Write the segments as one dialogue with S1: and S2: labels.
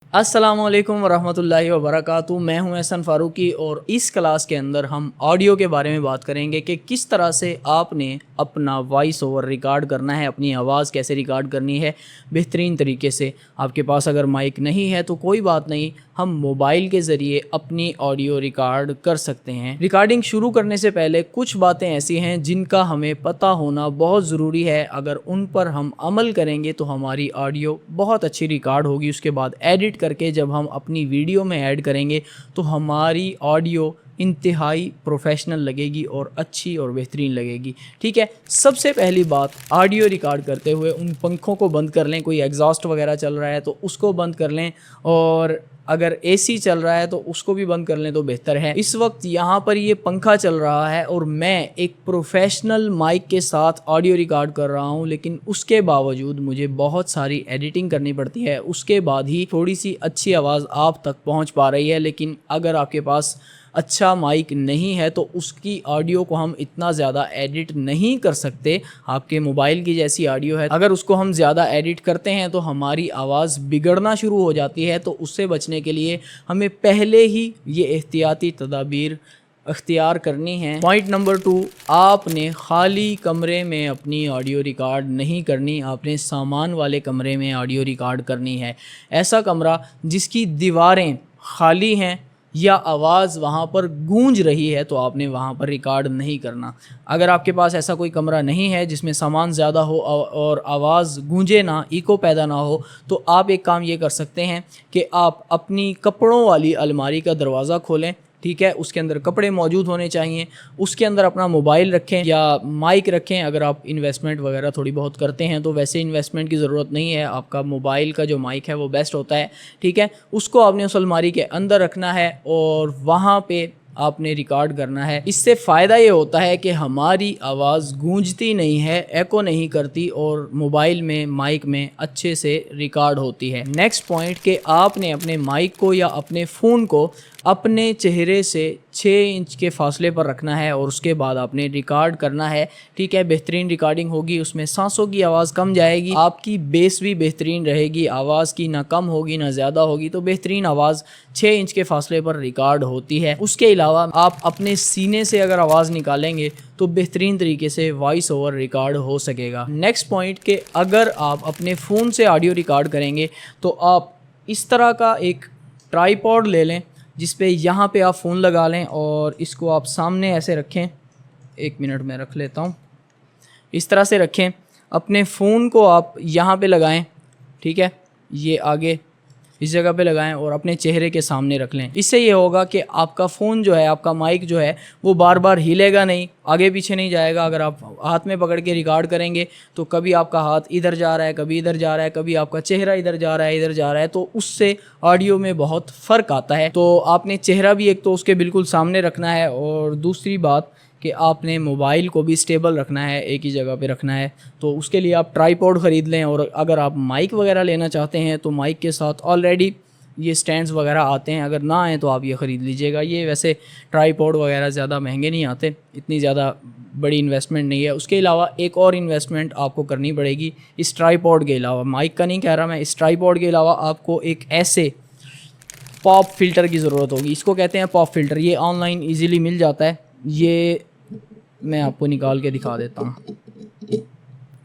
S1: अस्सलामुअलैकुम वरहमतुल्लाहि वबरकातुहू। मैं हूं एहसन फ़ारूकी और इस क्लास के अंदर हम ऑडियो के बारे में बात करेंगे कि किस तरह से आपने अपना वॉइस ओवर रिकॉर्ड करना है, अपनी आवाज़ कैसे रिकॉर्ड करनी है बेहतरीन तरीके से। आपके पास अगर माइक नहीं है तो कोई बात नहीं, हम मोबाइल के ज़रिए अपनी ऑडियो रिकॉर्ड कर सकते हैं। रिकॉर्डिंग शुरू करने से पहले कुछ बातें ऐसी हैं जिनका हमें पता होना बहुत ज़रूरी है। अगर उन पर हम अमल करेंगे तो हमारी ऑडियो बहुत अच्छी रिकॉर्ड होगी। उसके बाद एडिट करके जब हम अपनी वीडियो में ऐड करेंगे तो हमारी ऑडियो इंतहाई प्रोफेशनल लगेगी और अच्छी और बेहतरीन लगेगी। ठीक है, सबसे पहली बात, ऑडियो रिकॉर्ड करते हुए उन पंखों को बंद कर लें। कोई एग्जॉस्ट वगैरह चल रहा है तो उसको बंद कर लें, और अगर एसी चल रहा है तो उसको भी बंद कर लें तो बेहतर है। इस वक्त यहाँ पर ये पंखा चल रहा है और मैं एक प्रोफेशनल माइक के साथ ऑडियो रिकॉर्ड कर रहा हूँ, लेकिन उसके बावजूद मुझे बहुत सारी एडिटिंग करनी पड़ती है। उसके बाद ही थोड़ी सी अच्छी आवाज़ आप तक पहुँच पा रही है। लेकिन अगर आपके पास अच्छा माइक नहीं है तो उसकी ऑडियो को हम इतना ज़्यादा एडिट नहीं कर सकते। आपके मोबाइल की जैसी ऑडियो है, अगर उसको हम ज़्यादा एडिट करते हैं तो हमारी आवाज़ बिगड़ना शुरू हो जाती है। तो उससे बचने के लिए हमें पहले ही ये एहतियाती तदाबीर अख्तियार करनी है। पॉइंट नंबर 2, आपने खाली कमरे में अपनी ऑडियो रिकॉर्ड नहीं करनी, आपने सामान वाले कमरे में ऑडियो रिकॉर्ड करनी है। ऐसा कमरा जिसकी दीवारें खाली हैं या आवाज़ वहाँ पर गूंज रही है तो आपने वहाँ पर रिकॉर्ड नहीं करना। अगर आपके पास ऐसा कोई कमरा नहीं है जिसमें सामान ज़्यादा हो और आवाज़ गूंजे ना, इको पैदा ना हो, तो आप एक काम ये कर सकते हैं कि आप अपनी कपड़ों वाली अलमारी का दरवाज़ा खोलें। ठीक है, उसके अंदर कपड़े मौजूद होने चाहिए। उसके अंदर अपना मोबाइल रखें या माइक रखें। अगर आप इन्वेस्टमेंट वगैरह थोड़ी बहुत करते हैं तो वैसे इन्वेस्टमेंट की ज़रूरत नहीं है, आपका मोबाइल का जो माइक है वो बेस्ट होता है। ठीक है, उसको आपने उस अलमारी के अंदर रखना है और वहाँ पे आपने रिकॉर्ड करना है। इससे फ़ायदा ये होता है कि हमारी आवाज़ गूंजती नहीं है, एको नहीं करती और मोबाइल में माइक में अच्छे से रिकॉर्ड होती है। नेक्स्ट पॉइंट कि आपने अपने माइक को या अपने फ़ोन को अपने चेहरे से 6 इंच के फासले पर रखना है और उसके बाद आपने रिकॉर्ड करना है। ठीक है, बेहतरीन रिकॉर्डिंग होगी, उसमें सांसों की आवाज़ कम जाएगी, आपकी बेस भी बेहतरीन रहेगी, आवाज़ की ना कम होगी ना ज़्यादा होगी। तो बेहतरीन आवाज़ 6 इंच के फासले पर रिकॉर्ड होती है। उसके अलावा आप अपने सीने से अगर आवाज़ निकालेंगे तो बेहतरीन तरीके से वॉइस ओवर रिकॉर्ड हो सकेगा। नेक्स्ट पॉइंट कि अगर आप अपने फ़ोन से ऑडियो रिकॉर्ड करेंगे तो आप इस तरह का एक ट्राइपॉड ले लें जिस पे यहाँ पे आप फ़ोन लगा लें और इसको आप सामने ऐसे रखें। 1 मिनट में रख लेता हूँ। इस तरह से रखें, अपने फ़ोन को आप यहाँ पे लगाएं। ठीक है, ये आगे इस जगह पे लगाएं और अपने चेहरे के सामने रख लें। इससे ये होगा कि आपका फ़ोन जो है, आपका माइक जो है वो बार बार हिलेगा नहीं, आगे पीछे नहीं जाएगा। अगर आप हाथ में पकड़ के रिकॉर्ड करेंगे तो कभी आपका हाथ इधर जा रहा है, कभी इधर जा रहा है, कभी आपका चेहरा इधर जा रहा है, इधर जा रहा है, तो उससे ऑडियो में बहुत फ़र्क आता है। तो आपने चेहरा भी एक तो उसके बिल्कुल सामने रखना है और दूसरी बात कि आपने मोबाइल को भी स्टेबल रखना है, एक ही जगह पे रखना है। तो उसके लिए आप ट्राइपॉड ख़रीद लें, और अगर आप माइक वगैरह लेना चाहते हैं तो माइक के साथ ऑलरेडी ये स्टैंड्स वगैरह आते हैं, अगर ना आए तो आप ये ख़रीद लीजिएगा। ये वैसे ट्राइपॉड वगैरह ज़्यादा महंगे नहीं आते, इतनी ज़्यादा बड़ी इन्वेस्टमेंट नहीं है। उसके अलावा एक और इन्वेस्टमेंट आपको करनी पड़ेगी इस ट्राइपॉड के अलावा, माइक का नहीं कह रहा मैं, इस ट्राइपॉड के अलावा आपको एक ऐसे पॉप फिल्टर की ज़रूरत होगी। इसको कहते हैं पॉप फिल्टर, ये ऑनलाइन ईज़िली मिल जाता है। ये मैं आपको निकाल के दिखा देता हूँ।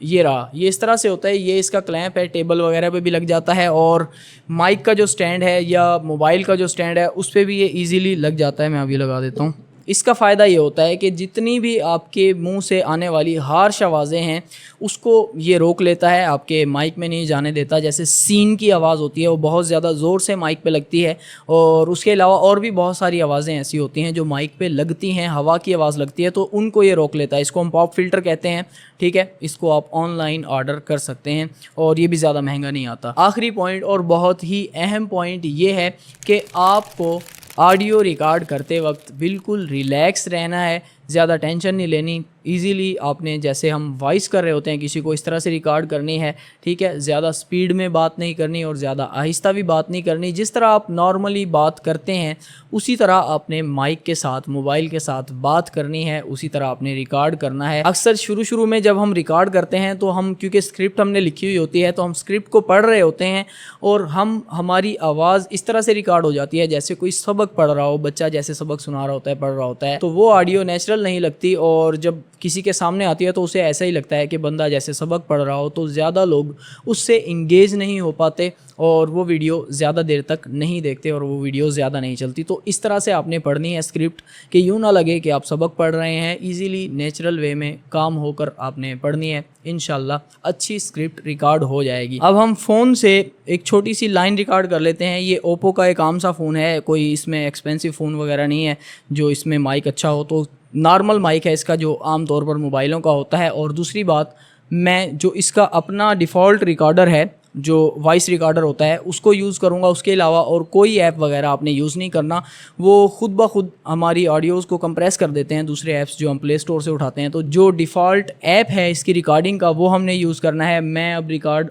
S1: ये रहा, ये इस तरह से होता है। ये इसका क्लैंप है, टेबल वगैरह पे भी लग जाता है, और माइक का जो स्टैंड है या मोबाइल का जो स्टैंड है उस पर भी ये इजीली लग जाता है। मैं अभी लगा देता हूँ। इसका फ़ायदा ये होता है कि जितनी भी आपके मुंह से आने वाली हार्श आवाज़ें हैं उसको ये रोक लेता है, आपके माइक में नहीं जाने देता। जैसे सीन की आवाज़ होती है वो बहुत ज़्यादा ज़ोर से माइक पे लगती है, और उसके अलावा और भी बहुत सारी आवाज़ें ऐसी होती हैं जो माइक पे लगती हैं, हवा की आवाज़ लगती है, तो उनको ये रोक लेता है। इसको हम पॉप फिल्टर कहते हैं। ठीक है, इसको आप ऑनलाइन ऑर्डर कर सकते हैं और ये भी ज़्यादा महंगा नहीं आता। आखिरी पॉइंट और बहुत ही अहम पॉइंट ये है कि आपको ऑडियो रिकॉर्ड करते वक्त बिल्कुल रिलैक्स रहना है। ज़्यादा टेंशन नहीं लेनी। इजीली आपने, जैसे हम वॉइस कर रहे होते हैं किसी को, इस तरह से रिकॉर्ड करनी है, ठीक है। ज़्यादा स्पीड में बात नहीं करनी और ज़्यादा आहिस्ता भी बात नहीं करनी। जिस तरह आप नॉर्मली बात करते हैं उसी तरह आपने माइक के साथ, मोबाइल के साथ बात करनी है, उसी तरह आपने रिकॉर्ड करना है। अक्सर शुरू में जब हम रिकॉर्ड करते हैं तो हम, क्योंकि स्क्रिप्ट हमने लिखी हुई होती है, तो हम स्क्रिप्ट को पढ़ रहे होते हैं और हमारी आवाज़ इस तरह से रिकॉर्ड हो जाती है जैसे कोई सबक पढ़ रहा हो, बच्चा जैसे सबक सुना रहा होता है, पढ़ रहा होता है, तो वो ऑडियो नेचुरल नहीं लगती। और जब किसी के सामने आती है तो उसे ऐसा ही लगता है कि बंदा जैसे सबक पढ़ रहा हो, तो ज़्यादा लोग उससे इंगेज नहीं हो पाते और वो वीडियो ज़्यादा देर तक नहीं देखते और वो वीडियो ज़्यादा नहीं चलती। तो इस तरह से आपने पढ़नी है स्क्रिप्ट कि यूँ ना लगे कि आप सबक पढ़ रहे हैं, इजीली नेचुरल वे में काम होकर आपने पढ़नी है। इंशाल्लाह अच्छी स्क्रिप्ट रिकॉर्ड हो जाएगी। अब हम फ़ोन से एक छोटी सी लाइन रिकॉर्ड कर लेते हैं। ये ओप्पो का एक आम सा फ़ोन है, कोई इसमें एक्सपेंसिव फ़ोन वगैरह नहीं है जो इसमें माइक अच्छा हो, तो नॉर्मल माइक है इसका जो आम तौर पर मोबाइलों का होता है। और दूसरी बात, मैं जो इसका अपना डिफ़ॉल्ट रिकॉर्डर है, जो वॉइस रिकॉर्डर होता है, उसको यूज़ करूँगा। उसके अलावा और कोई ऐप वगैरह आपने यूज़ नहीं करना, वो खुद ब खुद हमारी ऑडियोज़ को कंप्रेस कर देते हैं, दूसरे ऐप्स जो हम प्ले स्टोर से उठाते हैं। तो जो डिफ़ॉल्ट ऐप है इसकी रिकॉर्डिंग का, वो हमने यूज़ करना है। मैं अब रिकॉर्ड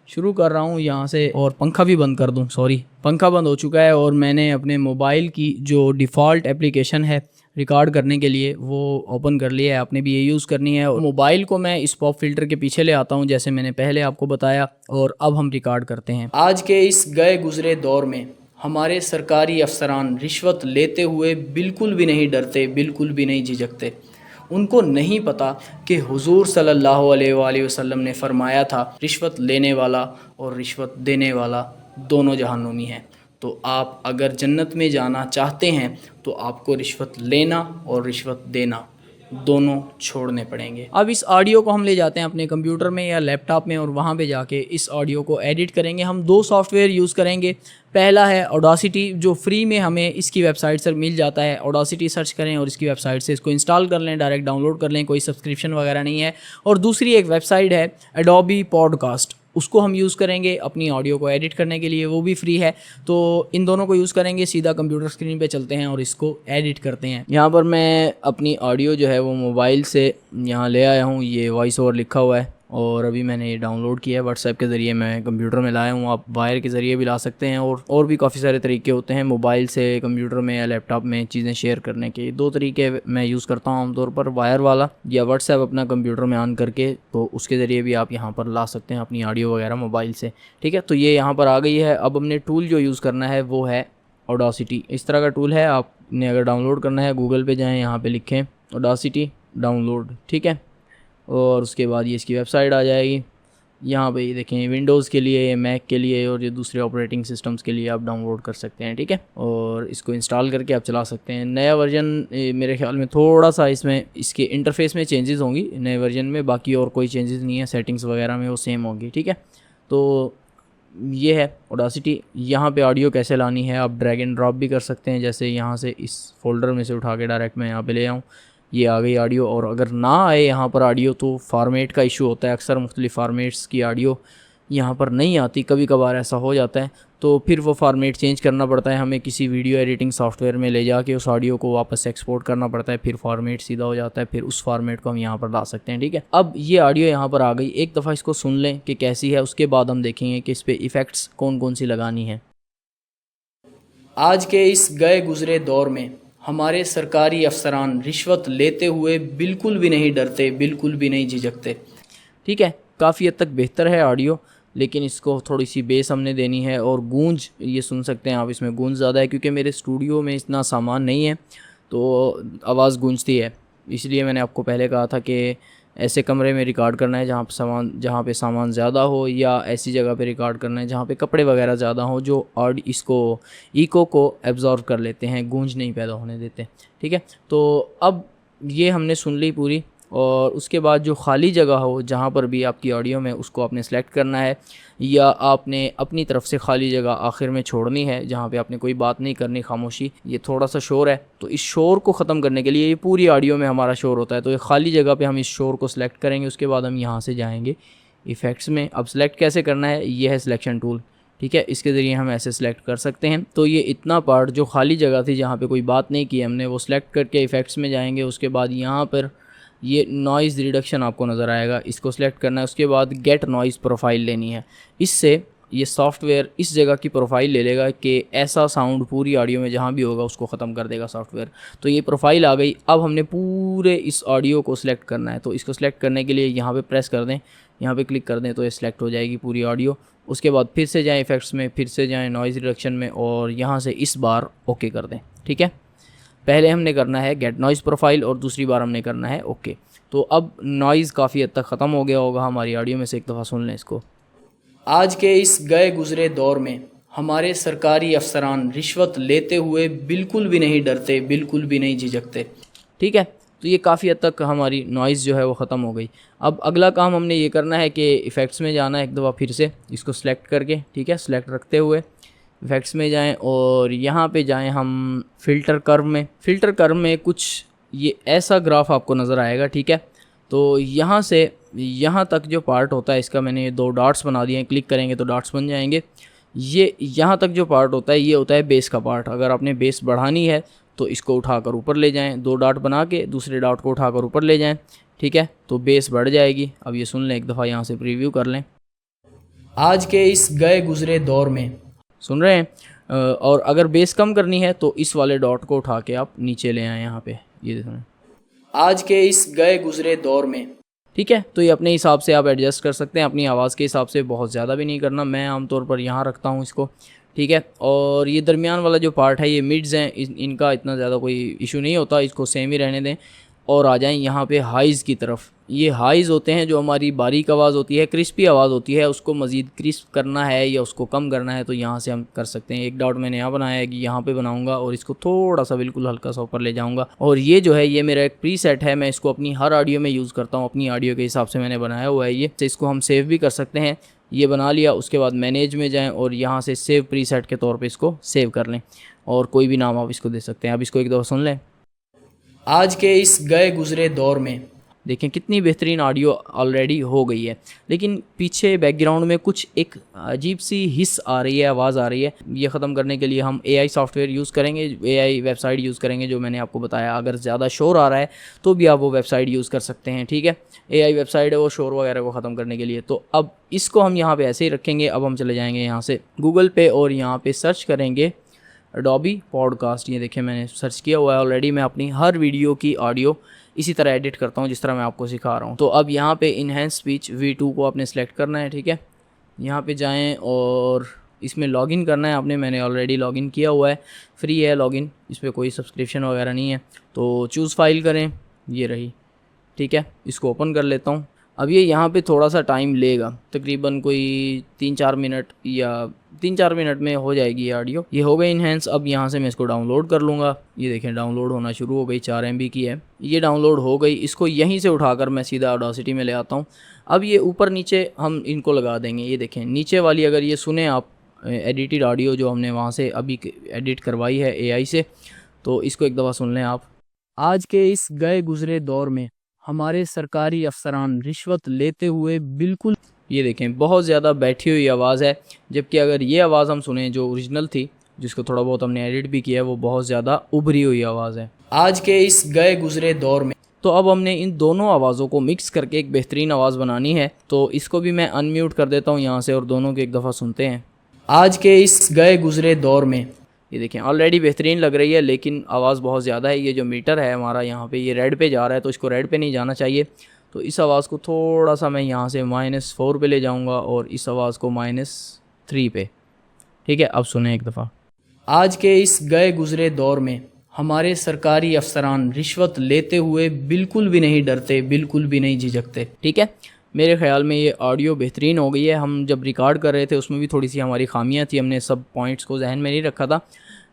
S1: शुरू कर रहा हूँ यहाँ से, और पंखा भी बंद कर दूँ, सॉरी पंखा बंद हो चुका है। और मैंने अपने मोबाइल की जो डिफ़ॉल्ट एप्लीकेशन है रिकॉर्ड करने के लिए वो ओपन कर लिया है। आपने भी ये यूज़ करनी है। और मोबाइल को मैं इस पॉप फिल्टर के पीछे ले आता हूँ जैसे मैंने पहले आपको बताया, और अब हम रिकॉर्ड करते हैं। आज के इस गए गुज़रे दौर में हमारे सरकारी अफसरान रिश्वत लेते हुए बिल्कुल भी नहीं डरते, बिल्कुल भी नहीं झिझकते। उनको नहीं पता कि हुजूर सल्लल्लाहु अलैहि वसल्लम ने फरमाया था, रिश्वत लेने वाला और रिश्वत देने वाला दोनों जहन्नुमी हैं। तो आप अगर जन्नत में जाना चाहते हैं तो आपको रिश्वत लेना और रिश्वत देना दोनों छोड़ने पड़ेंगे। अब इस ऑडियो को हम ले जाते हैं अपने कंप्यूटर में या लैपटॉप में, और वहाँ पे जाके इस ऑडियो को एडिट करेंगे। हम दो सॉफ्टवेयर यूज़ करेंगे। पहला है ऑडासिटी, जो फ्री में हमें इसकी वेबसाइट से मिल जाता है। ऑडासिटी सर्च करें और इसकी वेबसाइट से इसको इंस्टॉल कर लें, डायरेक्ट डाउनलोड कर लें, कोई सब्सक्रिप्शन वगैरह नहीं है। और दूसरी एक वेबसाइट है एडोबी पॉडकास्ट, उसको हम यूज़ करेंगे अपनी ऑडियो को एडिट करने के लिए, वो भी फ्री है। तो इन दोनों को यूज़ करेंगे। सीधा कंप्यूटर स्क्रीन पे चलते हैं और इसको एडिट करते हैं। यहाँ पर मैं अपनी ऑडियो जो है वो मोबाइल से यहाँ ले आया हूँ, ये वॉइस ओवर लिखा हुआ है, और अभी मैंने ये डाउनलोड किया है व्हाट्सएप के ज़रिए, मैं कंप्यूटर में लाया हूँ। आप वायर के ज़रिए भी ला सकते हैं, और भी काफ़ी सारे तरीके होते हैं मोबाइल से कंप्यूटर में या लैपटॉप में चीज़ें शेयर करने के। दो तरीके मैं यूज़ करता हूँ आमतौर पर, वायर वाला या व्हाट्सएप अपना कंप्यूटर में ऑन करके, तो उसके ज़रिए भी आप यहाँ पर ला सकते हैं अपनी ऑडियो वगैरह मोबाइल से, ठीक है। तो ये यहाँ पर आ गई है। अब हमने टूल जो यूज़ करना है वो है ऑडासिटी। इस तरह का टूल है, आपने अगर डाउनलोड करना है गूगल पे जाएँ, यहाँ पर लिखें ऑडासिटी डाउनलोड, ठीक है। और उसके बाद ये इसकी वेबसाइट आ जाएगी। यहाँ पे ये देखें, विंडोज़ के लिए, मैक के लिए और ये दूसरे ऑपरेटिंग सिस्टम्स के लिए आप डाउनलोड कर सकते हैं, ठीक है। और इसको इंस्टॉल करके आप चला सकते हैं। नया वर्जन मेरे ख्याल में थोड़ा सा इसमें इसके इंटरफेस में चेंजेस होंगी नए वर्जन में, बाकी और कोई चेंजेस नहीं है, सेटिंग्स वगैरह में वो सेम होंगी, ठीक है। तो ये है ऑडासिटी। यहाँ पे ऑडियो कैसे लानी है, आप ड्रैग एंड ड्रॉप भी कर सकते हैं। जैसे यहाँ से इस फोल्डर में से उठा के डायरेक्ट मैं यहाँ पे ले आऊँ, ये आ गई ऑडियो। और अगर ना आए यहाँ पर ऑडियो तो फॉर्मेट का इशू होता है, अक्सर मुख्तलिफ फॉर्मेट्स की ऑडियो यहाँ पर नहीं आती, कभी कभार ऐसा हो जाता है, तो फिर वो फॉर्मेट चेंज करना पड़ता है हमें। किसी वीडियो एडिटिंग सॉफ्टवेयर में ले जाके उस ऑडियो को वापस एक्सपोर्ट करना पड़ता है, फिर फॉर्मेट सीधा हो जाता है, फिर उस फॉर्मेट को हम यहाँ पर ला सकते हैं, ठीक है। अब ये ऑडियो यहाँ पर आ गई, एक दफ़ा इसको सुन लें कि कैसी है, उसके बाद हम देखेंगे कि इस पर इफ़ेक्ट्स कौन कौन सी लगानी है। आज के इस गए गुज़रे दौर में हमारे सरकारी अफसरान रिश्वत लेते हुए बिल्कुल भी नहीं डरते, बिल्कुल भी नहीं झिझकते, ठीक है। काफ़ी हद तक बेहतर है ऑडियो, लेकिन इसको थोड़ी सी बेस हमने देनी है। और गूंज ये सुन सकते हैं आप, इसमें गूंज ज़्यादा है क्योंकि मेरे स्टूडियो में इतना सामान नहीं है तो आवाज़ गूंजती है। इसलिए मैंने आपको पहले कहा था कि ऐसे कमरे में रिकॉर्ड करना है जहाँ पे सामान ज़्यादा हो, या ऐसी जगह पे रिकॉर्ड करना है जहाँ पे कपड़े वगैरह ज़्यादा हो, जो और इसको इको को एब्जॉर्व कर लेते हैं, गूंज नहीं पैदा होने देते, ठीक है। तो अब ये हमने सुन ली पूरी, और उसके बाद जो खाली जगह हो जहाँ पर भी आपकी ऑडियो में, उसको आपने सेलेक्ट करना है, या आपने अपनी तरफ से खाली जगह आखिर में छोड़नी है जहाँ पे आपने कोई बात नहीं करनी, खामोशी। ये थोड़ा सा शोर है, तो इस शोर को ख़त्म करने के लिए, ये पूरी ऑडियो में हमारा शोर होता है, तो ये खाली जगह पे हम इस शोर को सिलेक्ट करेंगे। उसके बाद हम यहाँ से जाएंगे इफ़ेक्ट्स में। अब सेलेक्ट कैसे करना है, ये है सिलेक्शन टूल, ठीक है, इसके ज़रिए हम ऐसे सेलेक्ट कर सकते हैं। तो ये इतना पार्ट जो खाली जगह थी जहाँ पे कोई बात नहीं की हमने, वो सिलेक्ट करके इफ़ेक्ट्स में जाएंगे। उसके बाद यहाँ पर ये नॉइज़ रिडक्शन आपको नज़र आएगा, इसको सिलेक्ट करना है। उसके बाद गेट नॉइज़ प्रोफाइल लेनी है। इससे ये सॉफ्टवेयर इस जगह की प्रोफाइल ले लेगा कि ऐसा साउंड पूरी ऑडियो में जहाँ भी होगा उसको ख़त्म कर देगा सॉफ्टवेयर। तो ये प्रोफाइल आ गई। अब हमने पूरे इस ऑडियो को सिलेक्ट करना है। तो इसको सिलेक्ट करने के लिए यहाँ पे प्रेस कर दें, यहाँ पे क्लिक कर दें तो ये सिलेक्ट हो जाएगी पूरी ऑडियो। उसके बाद फिर से जाएँ इफ़ेक्ट्स में, फिर से जाएँ नॉइज़ रिडक्शन में और यहाँ से इस बार ओके कर दें। ठीक है, पहले हमने करना है गेट नॉइज़ प्रोफाइल और दूसरी बार हमने करना है ओके। तो अब नॉइज़ काफ़ी हद तक ख़त्म हो गया होगा हमारी ऑडियो में से। एक दफ़ा सुन लें इसको। आज के इस गए गुज़रे दौर में हमारे सरकारी अफसरान रिश्वत लेते हुए बिल्कुल भी नहीं डरते, बिल्कुल भी नहीं झिझकते। ठीक है, तो ये काफ़ी हद तक हमारी नॉइज़ जो है वो ख़त्म हो गई। अब अगला काम हमने ये करना है कि इफ़ेक्ट्स में जाना है एक दफ़ा फिर से, इसको सिलेक्ट करके, ठीक है, सिलेक्ट रखते हुए इफ़ेक्ट्स में जाएं और यहाँ पे जाएं हम फ़िल्टर कर्व में। फ़िल्टर कर्व में कुछ ये ऐसा ग्राफ आपको नज़र आएगा। ठीक है, तो यहाँ से यहाँ तक जो पार्ट होता है इसका मैंने ये 2 डॉट्स बना दिए हैं, क्लिक करेंगे तो डॉट्स बन जाएंगे। ये यहाँ तक जो पार्ट होता है ये होता है बेस का पार्ट। अगर आपने बेस बढ़ानी है तो इसको उठाकर ऊपर ले जाएं, 2 डॉट बना के दूसरे डॉट को उठाकर ऊपर ले जाएं। ठीक है, तो बेस बढ़ जाएगी। अब ये सुन लें एक दफ़ा, यहाँ से प्रीव्यू कर लें। आज के इस गए गुज़रे दौर में सुन रहे हैं, और अगर बेस कम करनी है तो इस वाले डॉट को उठा के आप नीचे ले आएँ यहाँ पे, ये देखें। आज के इस गए गुज़रे दौर में, ठीक है, तो ये अपने हिसाब से आप एडजस्ट कर सकते हैं, अपनी आवाज़ के हिसाब से, बहुत ज़्यादा भी नहीं करना। मैं आमतौर पर यहाँ रखता हूँ इसको। ठीक है, और ये दरमियान वाला जो पार्ट है ये मिड्स हैं, इनका इतना ज़्यादा कोई इशू नहीं होता, इसको सेम ही रहने दें। और आ जाएं यहाँ पे हाइज़ की तरफ। ये हाइज़ होते हैं जो हमारी बारीक आवाज़ होती है, क्रिस्पी आवाज़ होती है, उसको मज़ीद क्रिस्प करना है या उसको कम करना है तो यहाँ से हम कर सकते हैं। एक डॉट मैंने यहाँ बनाया है कि यहाँ पे बनाऊँगा और इसको थोड़ा सा बिल्कुल हल्का सा ऊपर ले जाऊँगा। और ये जो है ये मेरा एक प्रीसेट है, मैं इसको अपनी हर ऑडियो में यूज़ करता हूँ, अपनी ऑडियो के हिसाब से मैंने बनाया हुआ है ये। इसको हम सेव भी कर सकते हैं। ये बना लिया, उसके बाद मैनेज में जाएँ और यहाँ से सेव प्रीसेट के तौर पर इसको सेव कर लें और कोई भी नाम आप इसको दे सकते हैं। अब इसको एक दफ़ा सुन लें। आज के इस गए गुज़रे दौर में देखें कितनी बेहतरीन ऑडियो ऑलरेडी हो गई है, लेकिन पीछे बैकग्राउंड में कुछ एक अजीब सी हिस आ रही है, आवाज़ आ रही है। ये ख़त्म करने के लिए हम AI सॉफ्टवेयर यूज़ करेंगे, AI वेबसाइट यूज़ करेंगे जो मैंने आपको बताया। अगर ज़्यादा शोर आ रहा है तो भी आप वो वेबसाइट यूज़ कर सकते हैं। ठीक है, AI वेबसाइट है वो शोर वगैरह को ख़त्म करने के लिए। तो अब इसको हम यहाँ पर ऐसे ही रखेंगे। अब हम चले जाएँगे यहाँ से गूगल पे और यहाँ पर सर्च करेंगे Adobe पॉडकास्ट। ये देखिए मैंने सर्च किया हुआ है ऑलरेडी। मैं अपनी हर वीडियो की ऑडियो इसी तरह एडिट करता हूँ जिस तरह मैं आपको सिखा रहा हूँ। तो अब यहाँ पे इनहेंस स्पीच V2 को आपने सेलेक्ट करना है। ठीक है, यहाँ पे जाएं और इसमें लॉगिन करना है आपने। मैंने ऑलरेडी लॉगिन किया हुआ है, फ्री है लॉगिन, इस पर कोई सब्सक्रिप्शन वगैरह नहीं है। तो चूज़ फाइल करें, ये रही। ठीक है, इसको ओपन कर लेता हूँ। अब ये यहाँ पे थोड़ा सा टाइम लेगा, तकरीबन कोई 3-4 मिनट या 3-4 मिनट में हो जाएगी ये ऑडियो। ये हो गई इनहेंस। अब यहाँ से मैं इसको डाउनलोड कर लूँगा। ये देखें डाउनलोड होना शुरू हो गई, 4 MB की है, ये डाउनलोड हो गई। इसको यहीं से उठाकर मैं सीधा ऑडासिटी में ले आता हूँ। अब ये ऊपर नीचे हम इनको लगा देंगे। ये देखें नीचे वाली अगर ये सुने आप एडिटेड ऑडियो जो हमने वहाँ से अभी एडिट करवाई है AI से, तो इसको एक दफ़ा सुन लें आप। आज के इस गए गुज़रे दौर में हमारे सरकारी अफसरान रिश्वत लेते हुए बिल्कुल, ये देखें बहुत ज़्यादा बैठी हुई आवाज़ है। जबकि अगर ये आवाज़ हम सुने जो ओरिजिनल थी, जिसको थोड़ा बहुत हमने एडिट भी किया है, वो बहुत ज़्यादा उभरी हुई आवाज़ है। आज के इस गए गुज़रे दौर में तो अब हमने इन दोनों आवाज़ों को मिक्स करके एक बेहतरीन आवाज़ बनानी है। तो इसको भी मैं अनम्यूट कर देता हूँ यहाँ से और दोनों को एक दफ़ा सुनते हैं। आज के इस गए गुज़रे दौर में, ये देखें ऑलरेडी बेहतरीन लग रही है, लेकिन आवाज़ बहुत ज़्यादा है। ये जो मीटर है हमारा यहाँ पे, ये रेड पे जा रहा है, तो इसको रेड पे नहीं जाना चाहिए। तो इस आवाज़ को थोड़ा सा मैं यहाँ से -4 पे ले जाऊँगा और इस आवाज़ को -3 पे। ठीक है, अब सुने एक दफ़ा। आज के इस गए गुज़रे दौर में हमारे सरकारी अफसरान रिश्वत लेते हुए बिल्कुल भी नहीं डरते, बिल्कुल भी नहीं झिझकते। ठीक है, मेरे ख़्याल में ये ऑडियो बेहतरीन हो गई है। हम जब रिकॉर्ड कर रहे थे उसमें भी थोड़ी सी हमारी खामियां थी, हमने सब पॉइंट्स को जहन में नहीं रखा था।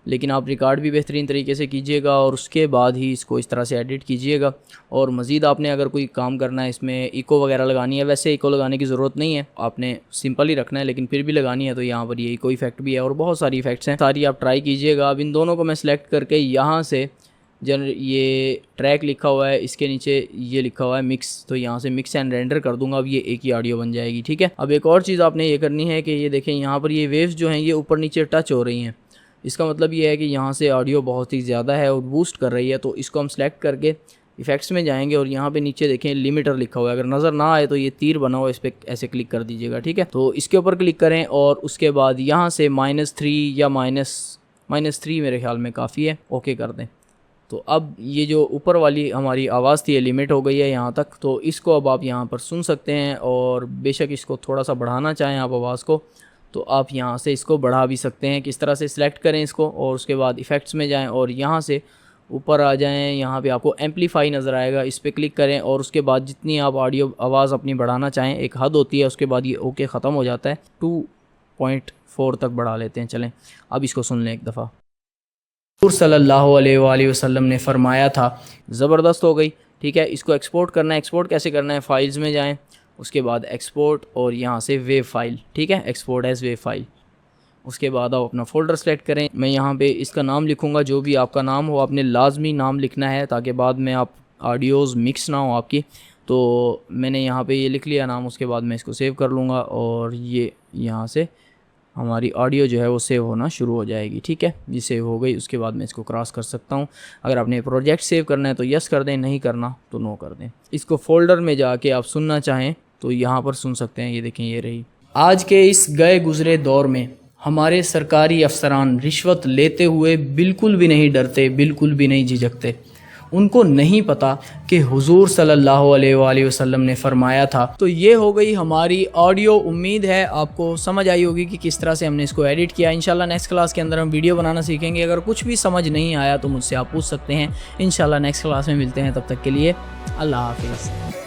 S1: लेकिन आप रिकॉर्ड भी बेहतरीन तरीके से कीजिएगा और उसके बाद ही इसको इस तरह से एडिट कीजिएगा। और मज़ीद आपने अगर कोई काम करना है, इसमें इको वगैरह लगानी है, वैसे इको लगाने की ज़रूरत नहीं है, आपने सिंपल ही रखना है, लेकिन फिर भी लगानी है तो यहाँ पर ये इको इफेक्ट भी है और बहुत सारी इफेक्ट्स हैं, सारी आप ट्राई कीजिएगा। अब इन दोनों को मैं सिलेक्ट करके यहाँ से ये ट्रैक लिखा हुआ है, इसके नीचे ये लिखा हुआ है मिक्स, तो यहाँ से मिक्स एंड रेंडर कर दूंगा। अब ये एक ही ऑडियो बन जाएगी, ठीक है। अब एक और चीज़ आपने ये करनी है कि ये देखें यहाँ पर ये वेव्स जो हैं ये ऊपर नीचे टच हो रही हैं। इसका मतलब ये है कि यहाँ से ऑडियो बहुत ही ज़्यादा है और बूस्ट कर रही है। तो इसको हम सेलेक्ट करके इफ़ेक्ट्स में जाएंगे और यहाँ पे नीचे देखें लिमिटर लिखा हुआ है, अगर नज़र ना आए तो ये तीर बना हुआ, इस पर ऐसे क्लिक कर दीजिएगा, ठीक है। तो इसके ऊपर क्लिक करें और उसके बाद यहाँ से -3 या -3 मेरे ख्याल में काफ़ी है, ओके कर दें। तो अब ये जो ऊपर वाली हमारी आवाज़ थी ये लिमिट हो गई है यहाँ तक। तो इसको अब आप यहाँ पर सुन सकते हैं और बेशक इसको थोड़ा सा बढ़ाना चाहें आप आवाज़ को तो आप यहाँ से इसको बढ़ा भी सकते हैं। किस तरह से सिलेक्ट करें इसको और उसके बाद इफ़ेक्ट्स में जाएं और यहाँ से ऊपर आ जाएं, यहाँ पे आपको एम्पलीफाई नज़र आएगा, इस पर क्लिक करें और उसके बाद जितनी आप ऑडियो आवाज़ अपनी बढ़ाना चाहें, एक हद होती है, उसके बाद ये ओके ख़त्म हो जाता है। 2.4 तक बढ़ा लेते हैं। चलें अब इसको सुन लें एक दफ़ा। हुज़ूर सल्लल्लाहु अलैहि वसल्लम ने फरमाया था, ज़बरदस्त हो गई, ठीक है। इसको एक्सपोर्ट करना है। एक्सपोर्ट कैसे करना है, फाइल्स में जाएं, उसके बाद एक्सपोर्ट और यहाँ से वेव फाइल, ठीक है, एक्सपोर्ट एज वेव फाइल। उसके बाद आप अपना फ़ोल्डर सेलेक्ट करें। मैं यहाँ पे इसका नाम लिखूँगा, जो भी आपका नाम हो आपने लाजमी नाम लिखना है ताकि बाद में आप ऑडियोज़ मिक्स ना हो आपकी। तो मैंने यहाँ पे ये लिख लिया नाम, उसके बाद मैं इसको सेव कर लूँगा और ये यहाँ से हमारी ऑडियो जो है वो सेव होना शुरू हो जाएगी, ठीक है। ये सेव हो गई, उसके बाद मैं इसको क्रॉस कर सकता हूँ। अगर आपने प्रोजेक्ट सेव करना है तो यस कर दें, नहीं करना तो नो कर दें। इसको फ़ोल्डर में जाके आप सुनना चाहें तो यहाँ पर सुन सकते हैं। ये देखें, ये रही। आज के इस गए गुज़रे दौर में हमारे सरकारी अफसरान रिश्वत लेते हुए बिल्कुल भी नहीं डरते, बिल्कुल भी नहीं झिझकते। उनको नहीं पता कि हुजूर सल्लल्लाहु अलैहि वसल्लम ने फरमाया था। तो ये हो गई हमारी ऑडियो। उम्मीद है आपको समझ आई होगी कि किस तरह से हमने इसको एडिट किया। इंशाल्लाह नेक्स्ट क्लास के अंदर हम वीडियो बनाना सीखेंगे। अगर कुछ भी समझ नहीं आया तो मुझसे आप पूछ सकते हैं। इंशाल्लाह नेक्स्ट क्लास में मिलते हैं, तब तक के लिए अल्लाह हाफिज़।